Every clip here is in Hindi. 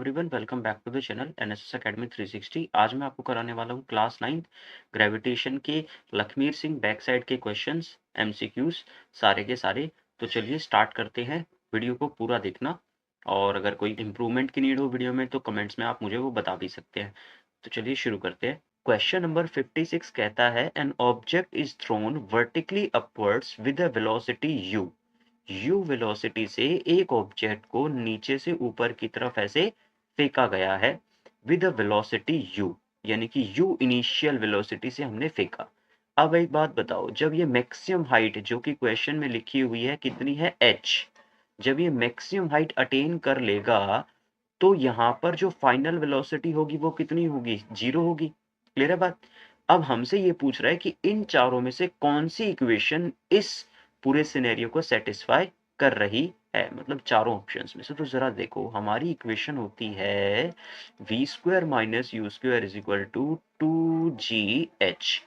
Everyone, welcome back to the channel NSS academy 360। आज मैं आपको कराने वाला हूँ क्लास 9 ग्रेविटेशन के लखमीर सिंह बैक साइड के क्वेश्चंस एमसीक्यूज सारे के सारे। तो चलिए स्टार्ट करते हैं। वीडियो को पूरा देखना और अगर कोई इम्प्रूवमेंट की नीड हो वीडियो में तो कमेंट्स में आप मुझे वो बता भी सकते हैं। तो चलिए शुरू करते हैं। क्वेश्चन नंबर 56 कहता है an object is thrown vertically upwards with a velocity u। u velocity से एक ऑब्जेक्ट को नीचे से ऊपर की तरफ ऐसे फेंका गया है विद अ वेलोसिटी u, यानी कि u इनिशियल वेलोसिटी से हमने फेंका। अब एक बात बताओ, जब ये मैक्सिमम हाइट जो कि क्वेश्चन में लिखी हुई है कितनी है h, जब ये मैक्सिमम हाइट अटेन कर लेगा तो यहाँ पर जो फाइनल वेलोसिटी होगी वो कितनी होगी? 0 होगी। क्लियर है बात? अब हमसे ये पूछ रहा है कि इन चारों में से कौन सी इक्वेशन इस पूरे सिनेरियो को सेटिस्फाई कर रही है, मतलब चारों ऑप्शंस में से। तो जरा देखो, हमारी इक्वेशन होती है V square minus U square is equal to 2gh।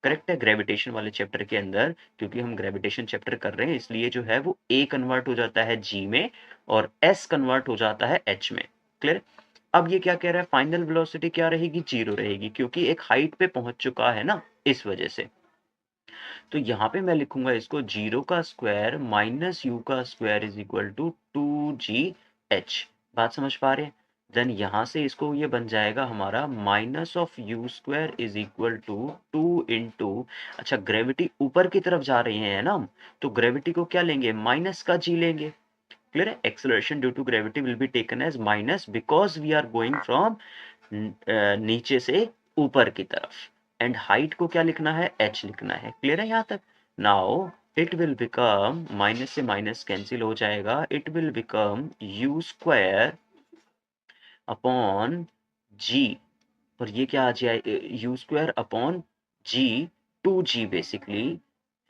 Correct है? ग्रेविटेशन वाले चैप्टर के अंदर, क्योंकि हम ग्रेविटेशन चैप्टर कर रहे हैं इसलिए जो है वो a कन्वर्ट हो जाता है g में और s कन्वर्ट हो जाता है h में। क्लियर? अब ये क्या कह रहा है, फाइनल वेलोसिटी क्या रहेगी? 0 रहेगी, क्योंकि एक हाइट पे पहुंच चुका है ना, इस वजह से। तो यहाँ पे मैं लिखूंगा इसको 0 का स्क्वायर माइनस यू का square is equal to 2gh। बात समझ पा रहे हैं? देन यहाँ से इसको ये बन जाएगा हमारा minus of U square is equal to 2 into, अच्छा ग्रेविटी ऊपर की तरफ जा रही है ना हम, तो ग्रेविटी को क्या लेंगे? माइनस का जी लेंगे। क्लियर है? Acceleration due to gravity will be taken as minus because we are going from नीचे से ऊपर की तरफ। एंड हाइट को क्या लिखना है? h लिखना है। क्लियर है यहाँ तक? Now it will become, minus से माइनस कैंसिल हो जाएगा, it will become u square upon g, और ये क्या आ जाए? U square upon g, 2g basically,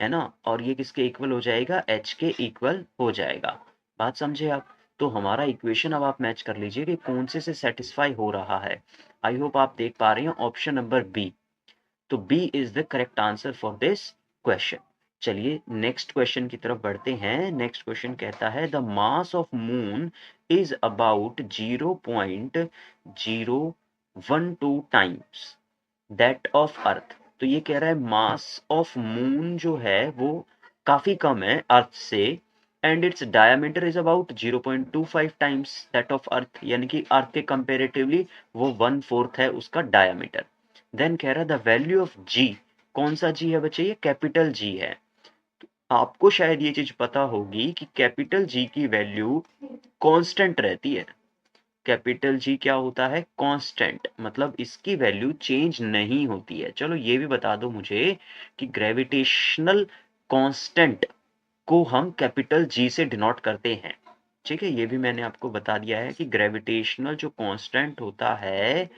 है ना। और ये किसके इक्वल हो जाएगा? h के इक्वल हो जाएगा। बात समझे आप? तो हमारा इक्वेशन अब आप मैच कर लीजिए कि कौन से सेटिस्फाई हो रहा है। आई होप आप देख पा रहे हैं ऑप्शन नंबर बी। तो B is the correct answer for this question. चलिए नेक्स्ट क्वेश्चन की तरफ बढ़ते हैं। नेक्स्ट क्वेश्चन कहता है the mass of moon is about 0.012 times that of earth. तो ये कह रहा है मास ऑफ मून जो है वो काफी कम है अर्थ से, and its diameter is about 0.25 times that of earth, यानी कि अर्थ के कंपेरेटिवली वो 1/4 है उसका डायमीटर। देन कह रहा है द वैल्यू ऑफ जी, कौन सा जी है बच्चे? ये कैपिटल जी है। आपको शायद ये चीज पता होगी कि कैपिटल जी की वैल्यू कांस्टेंट रहती है। कैपिटल जी क्या होता है? कांस्टेंट, मतलब इसकी वैल्यू चेंज नहीं होती है। चलो ये भी बता दो मुझे कि ग्रेविटेशनल कांस्टेंट को हम कैपिटल जी से डिनोट करते हैं। ठीक है, ये भी मैंने आपको बता दिया है कि ग्रेविटेशनल जो कांस्टेंट होता है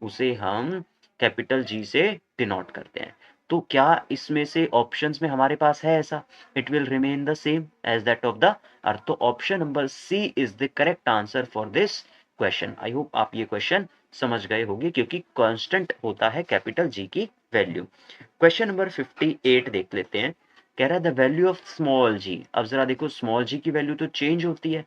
उसे हम कैपिटल जी से डिनोट करते हैं। तो क्या इसमें से ऑप्शंस में हमारे पास है ऐसा? It will remain the same as that of the earth. तो option number C is the correct answer for this question. I hope आप ये क्वेश्चन समझ गए होंगे, क्योंकि कांस्टेंट होता है कैपिटल जी की वैल्यू। क्वेश्चन नंबर 58 देख लेते हैं। कह रहा है द वैल्यू ऑफ स्मॉल जी। अब जरा देखो, स्मॉल जी की वैल्यू तो चेंज होती है,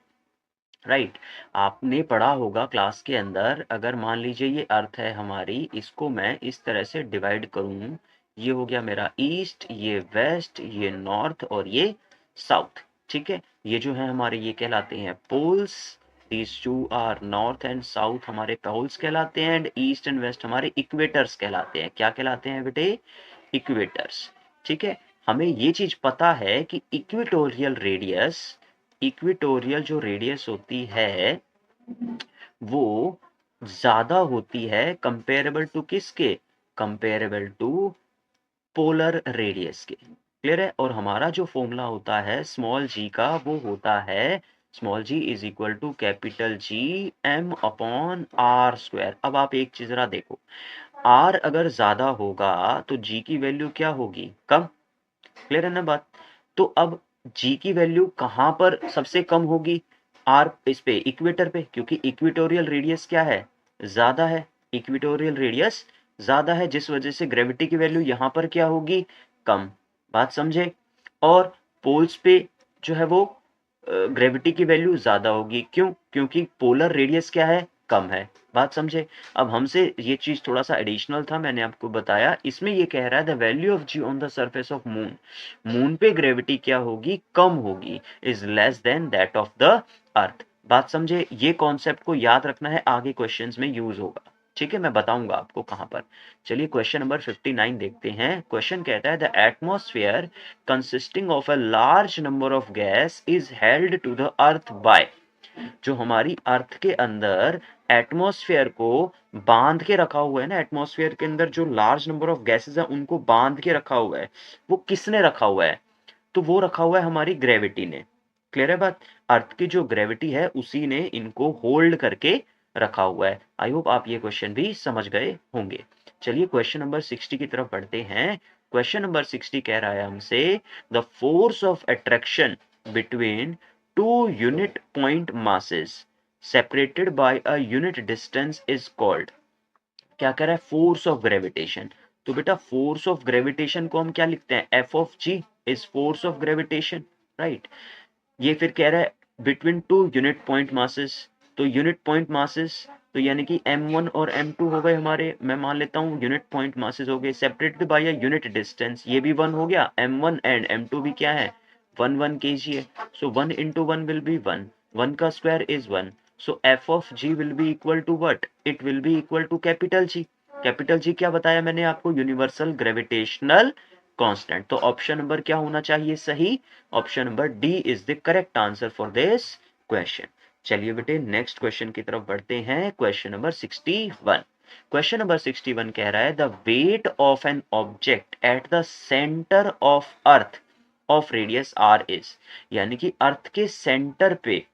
राइट? आपने पढ़ा होगा क्लास के अंदर, अगर मान लीजिए ये अर्थ है हमारी, इसको मैं इस तरह से डिवाइड करूं, ये हो गया मेरा ईस्ट, ये वेस्ट, ये नॉर्थ और ये साउथ। ठीक है, ये जो है हमारे ये कहलाते हैं poles. These two are north and south हमारे पोल्स कहलाते हैं, एंड ईस्ट एंड वेस्ट हमारे इक्वेटर्स कहलाते हैं। क्या कहलाते हैं बेटे? इक्वेटर्स। ठीक है, हमें ये चीज पता है कि इक्वेटोरियल रेडियस, इक्वेटोरियल जो रेडियस होती है वो ज्यादा होती है कंपेरेबल टू किसके? कंपेरेबल टू पोलर रेडियस के। क्लियर है? और हमारा जो फॉर्मूला होता है स्मॉल जी का वो होता है small G is equal to capital G M upon are square. अब आप एक चीज जरा देखो, आर अगर ज्यादा होगा तो जी की वैल्यू क्या होगी? कम। क्लियर है ना बात? तो अब जी की वैल्यू कहां पर सबसे कम होगी? आर इस पे, इक्वेटर पे, क्योंकि इक्वेटोरियल रेडियस क्या है? ज्यादा है। इक्वेटोरियल रेडियस ज्यादा है, जिस वजह से ग्रेविटी की वैल्यू यहां पर क्या होगी? कम। बात समझे? और पोल्स पे जो है वो ग्रेविटी की वैल्यू ज्यादा होगी। क्यों? क्योंकि पोलर रेडियस क्या है? कम है। बात समझे? अब हमसे ये चीज़ थोड़ा सा एडिशनल था, मैंने आपको बताया। इसमें ये कह रहा है the value of G on the surface of moon, moon पे ग्रेविटी क्या होगी, कम होगी, is less than that of the earth. बात समझे? ये कॉन्सेप्ट को याद रखना है, आगे क्वेश्चंस में यूज होगा। ठीक है, मैं बताऊंगा आपको कहां पर। चलिए क्वेश्चन नंबर 59 देखते हैं। क्वेश्चन कहता है the atmosphere consisting of a large number of gas is held to the earth by, जो हमारी अर्थ के अंदर एटमॉस्फेयर को बांध के रखा हुआ है ना, एटमॉस्फेयर के अंदर जो लार्ज नंबर ऑफ गैसेस है उनको बांध के रखा हुआ है, वो किसने रखा हुआ है? तो वो रखा हुआ है हमारी ग्रेविटी ने। क्लियर है बात? अर्थ की जो ग्रेविटी है उसी ने इनको होल्ड करके रखा हुआ है। आई होप आप ये क्वेश्चन भी समझ गए होंगे। चलिए क्वेश्चन नंबर 60 की तरफ बढ़ते हैं। क्वेश्चन नंबर 60 कह रहा है हमसे the force of attraction between two unit point masses separated by a unit distance is called। क्या कह रहा है? Force of gravitation. तो बेटा फोर्स ऑफ ग्रेविटेशन को हम क्या लिखते हैं? F of G is force of gravitation, right. ये फिर कह रहा है between two unit point masses, तो यूनिट पॉइंट मासेस तो यानी कि m1 और m2 हो गए हमारे, मैं मान लेता हूँ यूनिट पॉइंट मासेस हो गए, separated by a unit distance, ये भी 1 हो गया, m1 एंड m2 भी क्या है, 1 kg है। सो 1 into 1 will be 1, 1 का square is 1, so f of g will be equal to what? It will be equal to capital G। Capital G क्या बताया मैंने आपको? Universal gravitational constant. तो ऑप्शन नंबर क्या होना चाहिए सही? Option number D is the correct answer for this question. चलिए बेटे नेक्स्ट क्वेश्चन की तरफ बढ़ते हैं। Question number 61। क्वेश्चन नंबर 61 कह रहा है the weight of an object at the centre of earth of radius R is, यानी कि अर्थ के सेंटर पे,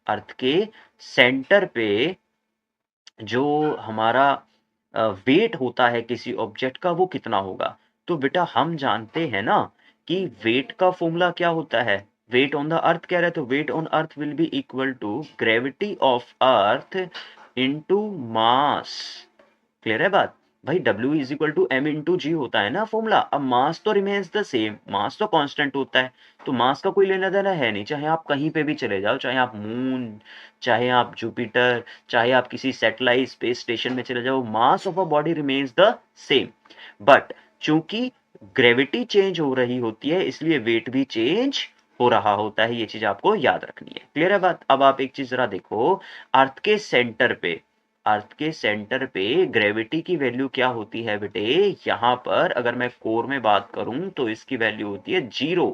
अर्थ के सेंटर पे जो हमारा वेट होता है किसी ऑब्जेक्ट का वो कितना होगा? तो बेटा हम जानते हैं ना कि वेट का फॉर्मूला क्या होता है? वेट ऑन द अर्थ कह रहे हैं तो weight on earth will be equal to gravity of earth into mass. Clear है बात? भाई W is equal to m into g होता है ना फॉर्मूला। अब मास तो रिमेन्स द सेम, मास तो कांस्टेंट होता है, तो मास का कोई लेना देना है नहीं, चाहे आप कहीं पे भी चले जाओ, चाहे आप मून, चाहे आप जुपिटर, चाहे आप किसी सैटेलाइट स्पेस स्टेशन में चले जाओ, mass of a body remains the same. But चूंकि ग्रेविटी चेंज हो रही होती है इसलिए वेट भी चेंज हो रहा होता है, ये चीज आपको याद रखनी है। क्लियर है बात? अब आप एक चीज जरा देखो, अर्थ के सेंटर पे, अर्थ के सेंटर पे ग्रेविटी की वैल्यू क्या होती है बेटे? यहां पर अगर मैं कोर में बात करूं तो इसकी वैल्यू होती है 0।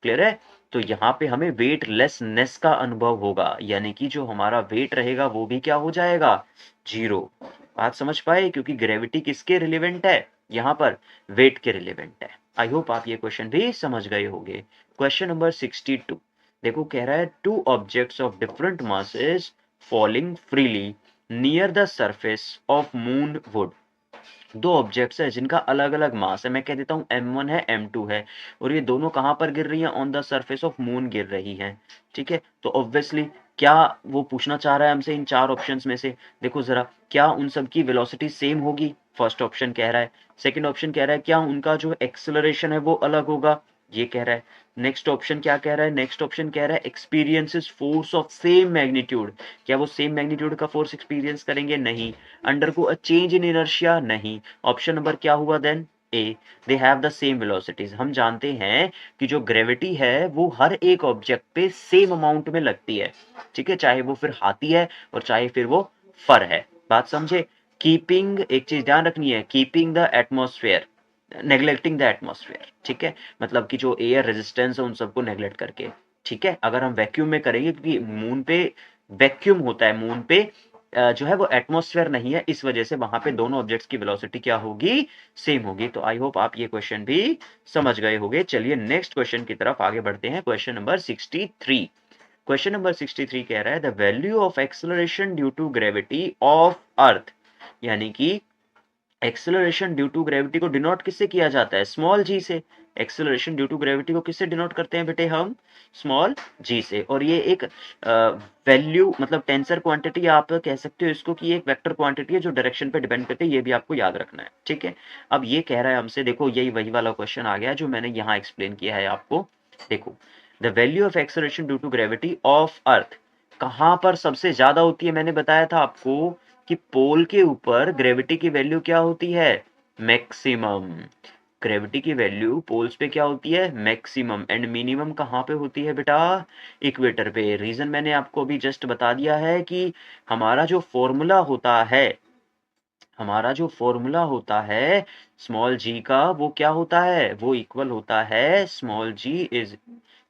क्लियर है? तो यहाँ पे हमें वेटलेसनेस का अनुभव होगा, यानी कि जो हमारा वेट रहेगा वो भी क्या हो जाएगा? 0। बात समझ पाए? क्योंकि ग्रेविटी किसके रिलेवेंट है? यहाँ पर वेट के रिलेवेंट है। आई होप आप ये क्वेश्चन भी समझ गए होंगे। क्वेश्चन नंबर 62 देखो, कह रहा है two objects of different masses falling freely near the surface of moon would. दो ऑब्जेक्ट्स है जिनका अलग अलग मास है, मैं कह देता हूँ m1 है m2 है, और ये दोनों कहाँ पर गिर रही हैं? On the surface of moon गिर रही हैं। ठीक है, तो ऑब्वियसली क्या वो पूछना चाह रहा है हमसे इन चार ऑप्शंस में से? देखो जरा, क्या उन सब की वेलोसिटी सेम होगी? फर्स्ट ऑप्शन कह रहा है। सेकंड ऑप्शन कह रहा है क्या उनका जो एक्सेलरेशन है वो अलग होगा? ये कह रहा है। नेक्स्ट ऑप्शन क्या कह रहा है? नेक्स्ट ऑप्शन कह रहा है experiences force of same magnitude. क्या वो सेम मैग्नीट्यूड का फोर्स एक्सपीरियंस करेंगे? नहीं। Undergo a change in inertia? नहीं। ऑप्शन नंबर क्या हुआ then? A, they have the same velocities. हम जानते हैं कि जो ग्रेविटी है वो हर एक ऑब्जेक्ट पे सेम अमाउंट में लगती है। ठीक है, चाहे वो फिर हाथी है और चाहे फिर वो फर है। बात समझे? कीपिंग, एक चीज ध्यान रखनी है, keeping the atmosphere, neglecting the atmosphere. ठीक है, मतलब कि जो एयर रेजिस्टेंस है उन सबको नेग्लेक्ट करके। ठीक है, अगर हम वैक्यूम में करेंगे, क्योंकि मून पे वैक्यूम होता है, मून पे जो है वो एटमॉस्फेयर नहीं है, इस वजह से वहां पे दोनों ऑब्जेक्ट्स की वेलोसिटी क्या होगी? सेम होगी। तो आई होप आप ये क्वेश्चन भी समझ गए होंगे। चलिए नेक्स्ट क्वेश्चन की तरफ आगे बढ़ते हैं। Question number 63। क्वेश्चन नंबर 63 कह रहा है the value of acceleration due to gravity of earth, यानी कि एक्सेलरेशन ड्यू टू ग्रेविटी को डिनोट किससे किया जाता है? स्मॉल जी से। एक्सेलरेशन ड्यू टू ग्रेविटी को किससे डिनोट करते हैं बेटे हम? स्मॉल जी से। और ये एक वैल्यू मतलब टेंसर क्वांटिटी आप कह सकते हो इसको, कि एक वेक्टर क्वांटिटी है जो डायरेक्शन पे डिपेंड करती है, ये भी आपको याद रखना है। ठीक है, अब ये कह रहा है हमसे, देखो यही वही वाला क्वेश्चन आ गया जो मैंने यहाँ एक्सप्लेन किया है आपको। देखो, the value of acceleration due to gravity of earth कहाँ पर सबसे ज्यादा होती है? मैंने बताया था आपको कि पोल के ऊपर ग्रेविटी की वैल्यू क्या होती है? मैक्सिमम। ग्रेविटी की वैल्यू पोल्स पे क्या होती है? मैक्सिमम। एंड मिनिमम कहाँ पे होती है बेटा? इक्वेटर पे। रीजन मैंने आपको अभी जस्ट बता दिया है कि हमारा जो फॉर्मूला होता है, हमारा जो फॉर्मूला होता है स्मॉल जी का, वो क्या होता है? वो इक्वल होता है small G is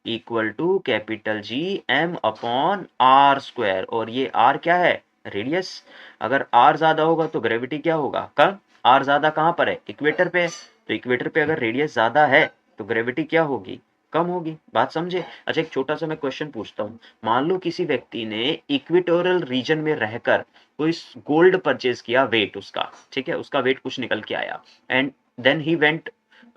equal to capital G M upon are square. और ये आर क्या है? रेडियस। अगर आर ज्यादा होगा तो ग्रेविटी क्या होगा? कम। आर ज्यादा कहाँ पर है? इक्वेटर पे। तो इक्वेटर पे अगर रेडियस ज्यादा है तो ग्रेविटी क्या होगी? कम होगी। बात समझे? अच्छा, एक छोटा सा मैं क्वेश्चन पूछता हूँ। मान लो किसी व्यक्ति ने इक्वेटोरियल रीजन में रहकर कोई गोल्ड परचेज किया, वेट उसका, ठीक है, उसका वेट कुछ निकल के आया, and then he went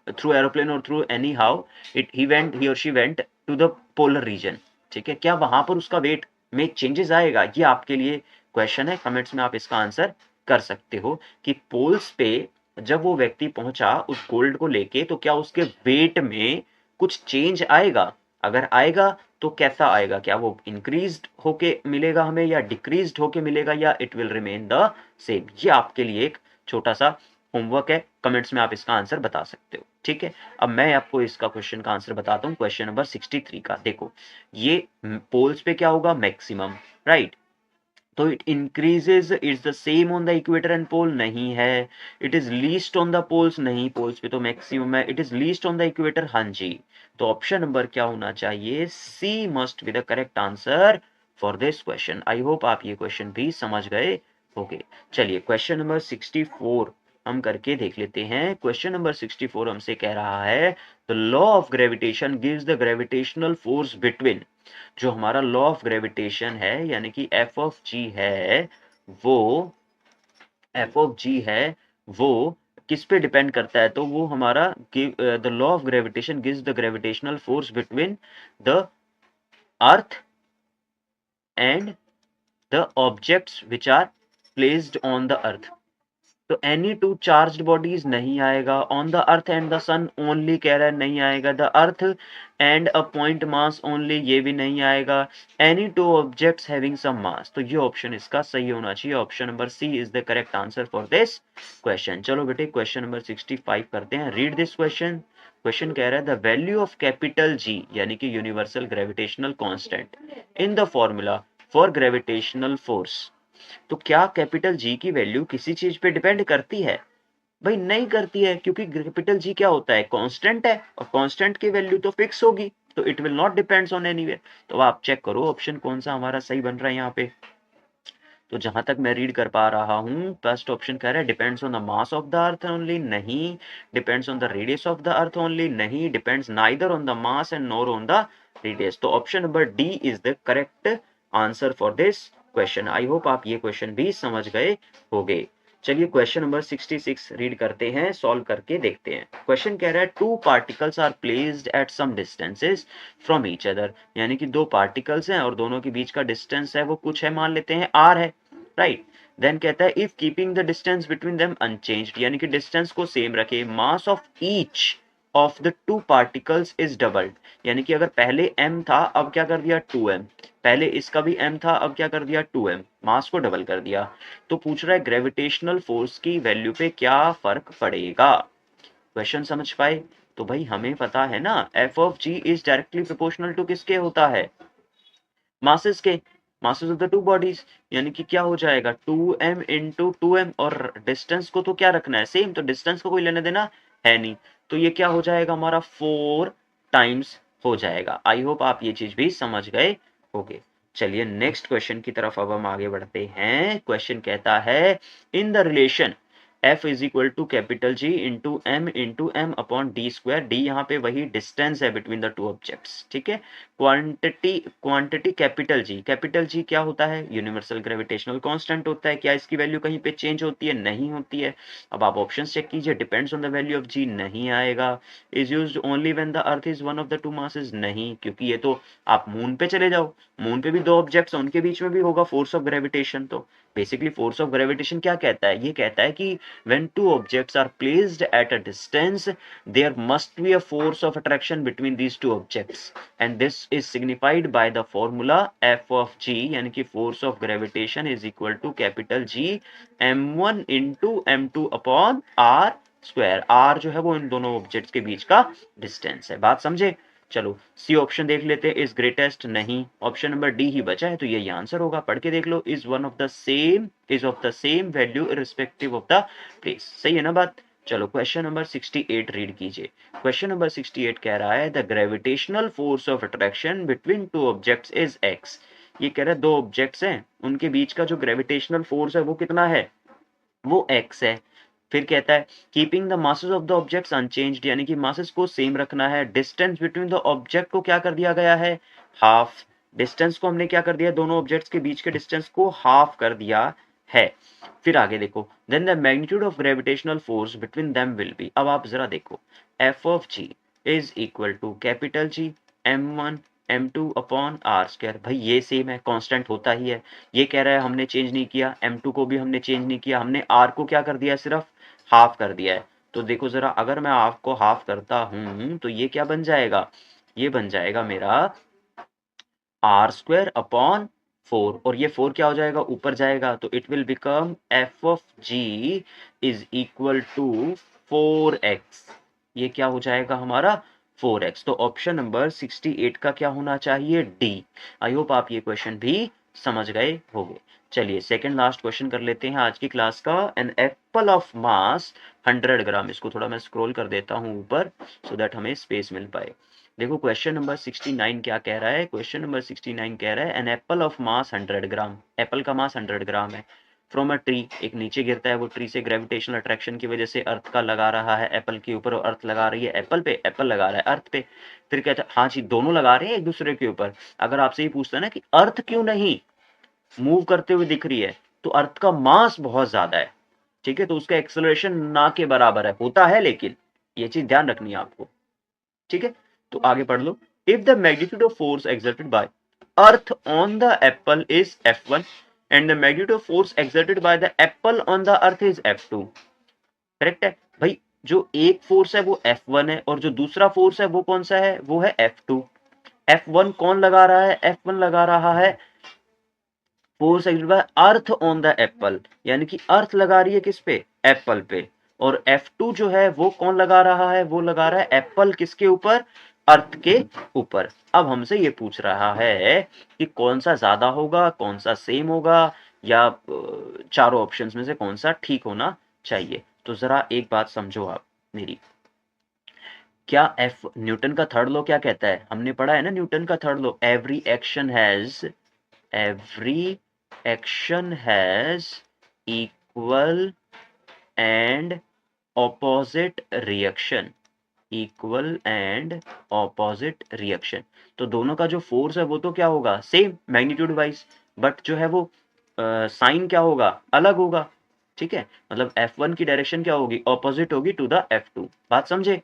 through aeroplane और थ्रू एनी हाउ ही और she went to the polar region, ठीक है, क्या वहां पर उसका वेट में चेंजेस आएगा? ये आपके लिए क्वेश्चन है, कमेंट्स में आप इसका आंसर कर सकते हो कि पोल्स पे जब वो व्यक्ति पहुंचा उस गोल्ड को लेके, तो क्या उसके वेट में कुछ चेंज आएगा? अगर आएगा तो कैसा आएगा? क्या वो इंक्रीज्ड होके मिलेगा हमें या डिक्रीज्ड होके मिलेगा या it will remain the same? ये आपके लिए एक छोटा सा होमवर्क है, कमेंट्स में आप इसका आंसर बता सकते हो, ठीक है। अब मैं आपको इसका क्वेश्चन का आंसर बताता हूँ, क्वेश्चन नंबर 63 का। देखो, ये पोल्स पे क्या होगा? Maximum, right. तो it increases, it's the same on the equator and pole, नहीं है। It is least on the poles, नहीं, पोल्स पे तो मैक्सिमम है। It is least on the equator, हाँ जी। तो ऑप्शन नंबर क्या होना चाहिए? C must be the correct answer for this question. I hope आप ये क्वेश्चन भी समझ गए होंगे। चलिए क्वेश्चन नंबर 64 हम करके देख लेते हैं। क्वेश्चन नंबर 64 हमसे कह रहा है the law of gravitation gives the gravitational force between, जो हमारा लॉ ऑफ ग्रेविटेशन है यानी कि एफ ऑफ जी है, वो एफ ऑफ जी है, वो किस पे डिपेंड करता है? तो वो हमारा the law of gravitation gives the gravitational force between the earth and the objects which are placed on the earth. तो एनी टू चार्ज्ड बॉडीज नहीं आएगा, on the earth and the sun only कह रहा है, नहीं आएगा, the earth and a point mass only, ये भी नहीं आएगा, any two objects having some mass. तो ये ऑप्शन इसका सही होना चाहिए, option number C is the correct answer for this question. चलो बेटे क्वेश्चन नंबर 65 करते हैं। Read this question. क्वेश्चन कह रहा है the value of capital G यानी कि universal gravitational constant in the formula for gravitational force. तो क्या कैपिटल जी की वैल्यू किसी चीज पे डिपेंड करती है? भाई नहीं करती है, क्योंकि कैपिटल जी क्या होता है? कांस्टेंट है, और कांस्टेंट की वैल्यू तो फिक्स होगी, तो it will not depends on anywhere. तो आप चेक करो ऑप्शन कौन सा हमारा सही बन रहा है यहाँ पे। तो जहां तक मैं रीड कर पा रहा हूँ, फर्स्ट ऑप्शन कह रहा है depends on the mass of the earth only, नहीं। Depends on the radius of the earth only, नहीं। Depends neither on the mass and nor on the radius. तो option number D is the correct answer for this question. I hope आप ये क्वेश्चन भी समझ गए होंगे। चलिए क्वेश्चन नंबर 66 रीड करते हैं, सॉल्व करके देखते हैं। क्वेश्चन कह रहा है two particles are placed at some distances from each other, यानी कि दो पार्टिकल्स हैं और दोनों के बीच का डिस्टेंस है वो कुछ है, मान लेते हैं आर है, राइट। देन कहता है if keeping the distance between them unchanged, यानी कि डिस्टेंस को सेम रखे, mass of each of the two particles is doubled, यानी कि अगर पहले m था अब क्या कर दिया 2m, पहले इसका भी m था अब क्या कर दिया 2m, मास को डबल कर दिया। तो पूछ रहा है ग्रेविटेशनल फोर्स की वैल्यू पे क्या फर्क पड़ेगा? क्वेश्चन समझ पाए? तो भाई हमें पता है ना F of G is directly proportional to किसके होता है? मासेस के, masses of the two bodies, यानी कि क्या हो जाएगा 2m इंटू 2m, और डिस्टेंस को तो क्या रखना है? सेम, तो डिस्टेंस को कोई लेने देना है नहीं, तो ये क्या हो जाएगा हमारा 4 टाइम्स हो जाएगा। आई होप आप ये चीज भी समझ गए होंगे। चलिए नेक्स्ट क्वेश्चन की तरफ अब हम आगे बढ़ते हैं। क्वेश्चन कहता है in the relation F is equal to capital G into M upon D square, D यहाँ पे वही डिस्टेंस है बिटवीन द टू ऑब्जेक्ट्स, ठीक है। क्वांटिटी क्वांटिटी कैपिटल जी क्या होता है? यूनिवर्सल ग्रेविटेशनल कांस्टेंट होता है। क्या इसकी वैल्यू कहीं पे चेंज होती है? नहीं होती है। अब आप ऑप्शन चेक कीजिए, depends on the value of g, नहीं आएगा। Is used only when the earth is one of the two masses, नहीं, क्योंकि ये तो आप मून पे चले जाओ, मून पे भी दो ऑब्जेक्ट्स, उनके बीच में भी होगा फोर्स ऑफ ग्रेविटेशन, तो बेसिकली फोर्स ऑफ ग्रेविटेशन क्या कहता है, ये कहता है कि when two objects are placed at a distance there must be a force of attraction between these two objects and this is signified by the formula F of G, यानी कि force of gravitation is equal to capital G m1 into m2 upon are square. R जो है वो इन दोनों ऑब्जेक्ट्स के बीच का डिस्टेंस है। बात समझे? चलो सी ऑप्शन देख लेते हैं, इज ग्रेटेस्ट नहीं, ऑप्शन नंबर डी ही बचा है, तो यही आंसर होगा। पढ़ के देख लो, is one of the same, is of the same value irrespective of the place. सही है ना बात? चलो क्वेश्चन नंबर 68 रीड कीजिए। क्वेश्चन नंबर 68 कह रहा है the gravitational force of attraction between two objects is x. ये कह रहा है दो ऑब्जेक्ट्स हैं, उनके बीच का जो ग्रेविटेशनल फोर्स है वो कितना है, वो x है। फिर कहता है keeping the masses of the objects unchanged, यानी कि मासेस को सेम रखना है। डिस्टेंस बिटवीन द ऑब्जेक्ट को क्या कर दिया गया है, हाफ। डिस्टेंस को हमने क्या कर दिया, दोनों ऑब्जेक्ट्स के बीच के डिस्टेंस को हाफ कर दिया है। फिर आगे देखो, then the magnitude of gravitational force between them will be. अब आप जरा देखो, F of G is equal to capital G m1 m2 upon are square. भाई ये सेम है, कांस्टेंट होता ही है। ये कह रहा है हमने चेंज नहीं किया, m2 को भी हमने चेंज नहीं किया, हमने r को क्या कर दिया है, सिर्फ हाफ कर दिया है। तो देखो जरा, अगर मैं हाफ को हाफ करता हूं तो ये क्या बन जाएगा, ये बन जाएगा मेरा आर स्क्वायर अपॉन 4, और ये 4 क्या हो जाएगा, ऊपर जाएगा, तो it will become F of G is equal to 4x। ये क्या हो जाएगा हमारा 4x। तो ऑप्शन नंबर 68 का क्या होना चाहिए, डी। आई होप आप ये क्वेश्चन भी समझ गए होंगे। चलिए सेकंड लास्ट क्वेश्चन कर लेते हैं आज की क्लास का। एन एप्पल ऑफ मास 100 ग्राम, इसको थोड़ा मैं स्क्रॉल कर देता हूं ऊपर सो दैट हमें स्पेस मिल पाए। देखो क्वेश्चन नंबर 69 क्या कह रहा है, क्वेश्चन नंबर 69 कह रहा है an apple of mass 100 gram, apple का मास 100 ग्राम है, फ्रॉम अ ट्री, एक नीचे गिरता है, वो ट्री से ग्रेविटेशनल अट्रैक्शन की वजह से अर्थ का लगा रहा है एप्पल के ऊपर, और अर्थ लगा रही है एप्पल पे, एप्पल लगा रहा है अर्थ पे। फिर कहता है हाँ जी दोनों लगा रहे हैं एक दूसरे के ऊपर। अगर आपसे ये पूछता है ना कि अर्थ क्यों नहीं मूव करते हुए दिख रही है, तो अर्थ का मास बहुत ज्यादा है, ठीक है, तो उसका एक्सेलरेशन ना के बराबर है, होता है लेकिन ये चीज ध्यान रखनी है आपको, ठीक है। तो आगे पढ़ लो, if the magnitude of force exerted by earth on the apple is F1 and the magnitude of force exerted by the apple on the earth is F2। Correct है भाई, जो एक फोर्स है वो F1 है और जो दूसरा फोर्स है वो कौन सा है, वो है F2। F1 कौन लगा रहा है, F1 लगा रहा है force exerted by earth on the Apple, यानी कि अर्थ लगा रही है किस पे, एप्पल पे। और F2 जो है वो कौन लगा रहा है, वो लगा रहा है एप्पल किसके ऊपर, अर्थ के ऊपर। अब हमसे ये पूछ रहा है कि कौन सा ज्यादा होगा, कौन सा सेम होगा, या चारों ऑप्शंस में से कौन सा ठीक होना चाहिए। तो जरा एक बात समझो आप मेरी, क्या एफ न्यूटन का थर्ड लॉ क्या कहता है, हमने पढ़ा है ना न्यूटन का third law, every action has equal and opposite reaction, equal and opposite reaction. तो दोनों का जो फोर्स है वो तो क्या होगा, सेम मैग्नीट्यूड वाइज, बट जो है वो साइन क्या होगा, अलग होगा, ठीक है। मतलब F1 की डायरेक्शन क्या होगी, ऑपोजिट होगी टू द F2। बात समझे?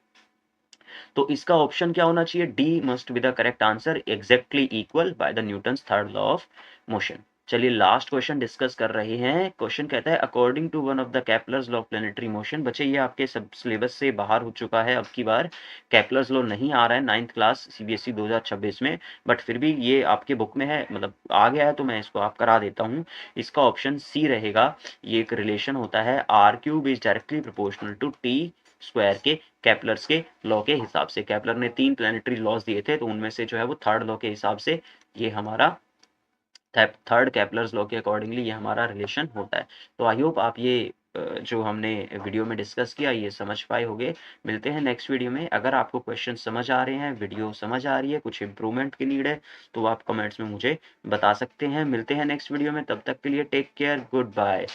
तो इसका ऑप्शन क्या होना चाहिए, D must be the correct answer, exactly equal by the Newton's third law of motion. चलिए लास्ट क्वेश्चन डिस्कस कर रहे हैं। क्वेश्चन कहता है according to one of the Kepler's law of planetary motion. बच्चे ये आपके सब सिलेबस से बाहर हो चुका है, अब की बार केपलर्स लॉ नहीं आ रहा है 9th क्लास CBSE 2026 में, बट फिर भी ये आपके बुक में है, मतलब आ गया है, तो मैं इसको आप करा देता हूँ। इसका ऑप्शन सी रहेगा। ये एक रिलेशन होता है r³ is directly proportional to T square के केपलर्स के लॉ के हिसाब से। केपलर ने 3 प्लानिटरी लॉज दिए थे, तो उनमें से जो है वो थर्ड लॉ के हिसाब से ये हमारा थर्ड केपलर्स लॉ के अकॉर्डिंगली ये हमारा रिलेशन होता है। तो आई होप आप ये जो हमने वीडियो में डिस्कस किया ये समझ पाए होंगे। मिलते हैं नेक्स्ट वीडियो में। अगर आपको क्वेश्चन समझ आ रहे हैं, वीडियो समझ आ रही है, कुछ इंप्रूवमेंट की नीड है, तो आप कमेंट्स में मुझे बता सकते हैं। मिलते हैं नेक्स्ट वीडियो में, तब तक के लिए टेक केयर, गुड बाय।